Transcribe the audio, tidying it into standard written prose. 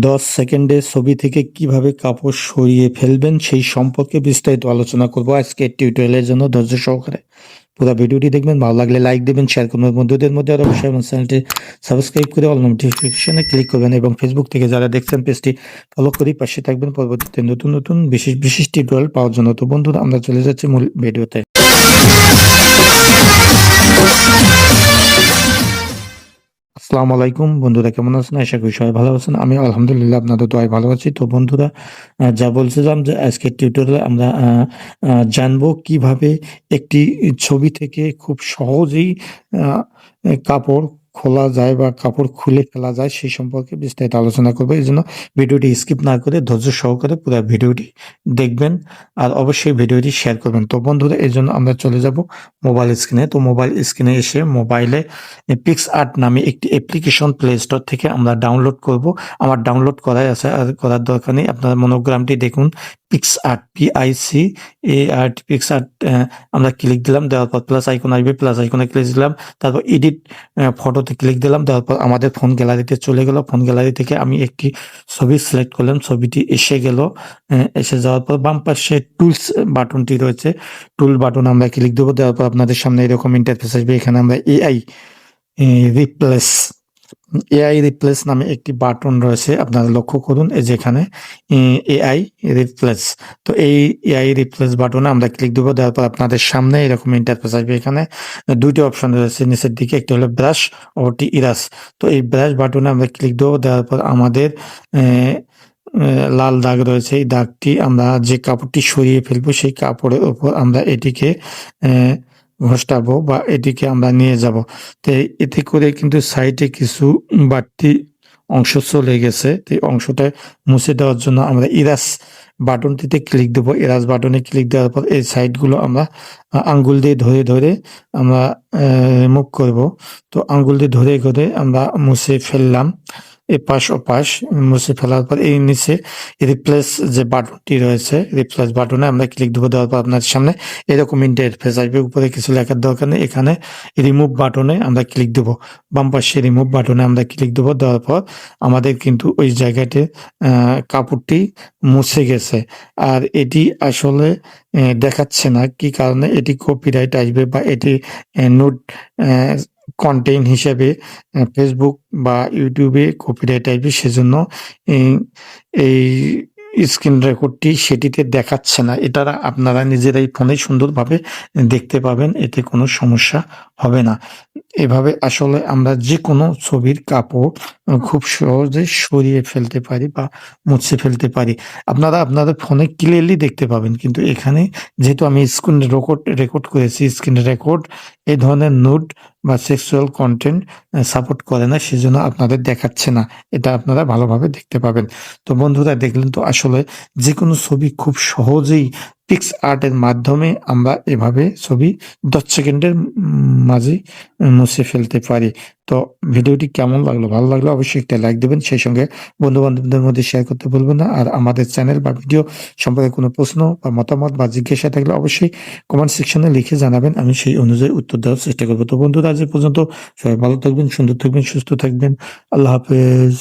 10 সেকেন্ডে ছবি থেকে কিভাবে কাপড় সরিয়ে ফেলবেন সেই সম্পর্কে বিস্তারিত আলোচনা করব আজকের টিউটোরিয়ালের জন্য ধৈর্য সহকারে পুরো ভিডিওটি দেখবেন। ভালো লাগলে লাইক দেবেন, শেয়ার করবেন বন্ধুদের মধ্যে, আর অবশ্যই আমার চ্যানেলটি সাবস্ক্রাইব করে অল নোটিফিকেশনে ক্লিক করবেন এবং ফেসবুক থেকে যারা দেখছেন পেজটি ফলো করে পাশে থাকবেন পরবর্তীতে নতুন নতুন বিশেষ বিশেষ টিউটোরিয়াল পাওয়ার জন্য। তো বন্ধুরা, আমরা চলে যাচ্ছি মূল ভিডিওতে। আসসালামু আলাইকুম বন্ধুরা, কেমন আছেন? আশা করি সবাই ভালো আছেন। আমি আলহামদুলিল্লাহ আপনাদের দোয়ায় ভালো আছি। তো বন্ধুরা, যা বলছিলাম যে আজকের টিউটোরিয়ালে আমরা জানবো কিভাবে একটি ছবি থেকে খুব সহজেই কাপড় খোলা যায় বা কাপড় খুলে ফেলা যায় সেই সম্পর্কে বিস্তারিত আলোচনা করবো। এই জন্য ভিডিওটি স্কিপ না করে ধৈর্য সহকারে পুরো ভিডিওটি দেখবেন আর অবশ্যই ভিডিওটি শেয়ার করবেন। তো বন্ধুরা, এই জন্য আমরা চলে যাব মোবাইল স্ক্রিনে। তো মোবাইল স্ক্রিনে এসে মোবাইলে পিক্সআর্ট নামে একটি অ্যাপ্লিকেশন প্লে স্টোর থেকে আমরা ডাউনলোড করব। আমার ডাউনলোড করাই আছে, আর করার দরকার নেই। আপনার মনোগ্রামটি দেখুন, পিক্সআর্ট, PICART, পিক্সআর্ট। আমরা ক্লিক দিলাম, দেওয়ার পর প্লাস আইকন আসবে, প্লাস আইকনে ক্লিক দিলাম, তারপর এডিট ফটোতে ক্লিক দিলাম, দেওয়ার পর আমাদের ফোন গ্যালারিতে চলে গেল। ফোন গ্যালারি থেকে আমি একটি ছবি সিলেক্ট করলাম, ছবিটি এসে গেল। এসে যাওয়ার পর বাম পাশে টুলস বাটনটি রয়েছে, টুল বাটন আমরা ক্লিক দেবো। দেওয়ার পর আপনাদের সামনে এরকম ইন্টারফেস আসবে। এখানে আমরা রিপ্লেস এআই রিপ্লেস নামে একটি বাটন রয়েছে, আপনারা লক্ষ্য করুন। এই যেখানে এআই রিপ্লেস, তো এই এআই রিপ্লেস বাটনে আমরা ক্লিক দেবো। দেওয়ার পর আপনাদের সামনে এরকম ইন্টারফেস আসবে। এখানে দুইটি অপশন রয়েছে নিচের দিকে, একটি হলো ব্রাশ, অপরটি ইরাস। তো এই ব্রাশ বাটনে আমরা ক্লিক দেবো। দেওয়ার পর আমাদের লাল দাগ রয়েছে, এই দাগটি আমরা যে কাপড়টি সরিয়ে ফেলবো সেই কাপড়ের ওপর আমরা এটিকে ঘষাবো বা এটিকে আমরা নিয়ে যাব। তো এতে করে কিন্তু সাইডে কিছু বাড়তি অংশ চলে গেছে। তো এই অংশটা মুছে দেওয়ার জন্য আমরা ইরাস বাটনটিতে ক্লিক দেবো। ইরাস বাটনে ক্লিক দেওয়ার পর এই সাইডগুলো আমরা আঙ্গুল দিয়ে ধরে ধরে আমরা রিমুভ করব। তো আঙ্গুল দিয়ে ধরে ধরে আমরা মুছে ফেললাম এপাশ ওপাশ। মুছে ফেলার পর এই নিচে রিপ্লেস যে বাটনটি রয়েছে, রিপ্লেস বাটনে আমরা ক্লিক দেবো। দেওয়ার পর আপনার সামনে এরকম ইন্টারফেস আসবে। উপরে কিছু লেখার দরকার নেই, এখানে রিমুভ বাটনে আমরা ক্লিক দেবো। বাম পাশে রিমুভ বাটনে আমরা ক্লিক দেবো। দেওয়ার পর আমাদের কিন্তু ওই জায়গাতে কাপড়টি মুছে গেছে। আর এটি আসলে দেখাচ্ছে না, কি কারণে? এটি কপিরাইট আসবে বা এটি নোট কন্টেন্ট হিসেবে ফেসবুক বা ইউটিউবে কপিরাইট আসবে, সেজন্য এই স্ক্রিন রেকর্ডটি সেটিতে দেখাচ্ছে না। এটা আপনারা নিজেরাই ফোনে সুন্দরভাবে দেখতে পাবেন, এতে কোনো সমস্যা হবে না। এভাবে আসলে আমরা যে কোনো ছবির কাপড় খুব সহজে সরিয়ে ফেলতে পারি বা মুছে ফেলতে পারি। আপনারা আপনাদের ফোনে ক্লিয়ারলি দেখতে পাবেন, কিন্তু এখানে যেহেতু আমি স্ক্রিন রেকর্ড করেছি, স্ক্রিন রেকর্ড এই ধরনের নোট বা সেক্সুয়াল কন্টেন্ট সাপোর্ট করে না, সেজন্য আপনাদের দেখাচ্ছে না। এটা আপনারা ভালোভাবে দেখতে পাবেন। তো বন্ধুরা, দেখলেন তো আসলে যে কোনো ছবি খুব সহজেই পিক্সআর্টের মাধ্যমে আমরা এভাবে ছবি 10 সেকেন্ডের মাঝে মুছে ফেলতে পারি। তো ভিডিওটি কেমন লাগলো? ভালো লাগলে অবশ্যই একটা লাইক দেবেন, সেই সঙ্গে বন্ধু বান্ধবদের মধ্যে শেয়ার করতে ভুলবেন না। আর আমাদের চ্যানেল বা ভিডিও সম্পর্কে কোনো প্রশ্ন বা মতামত বা জিজ্ঞাসা থাকলে অবশ্যই কমেন্ট সেকশনে লিখে জানাবেন, আমি সেই অনুযায়ী উত্তর দেওয়ার চেষ্টা করবো। তো বন্ধুরা, আজ এ পর্যন্ত। সবাই ভালো থাকবেন, সুন্দর থাকবেন, সুস্থ থাকবেন। আল্লাহ হাফেজ।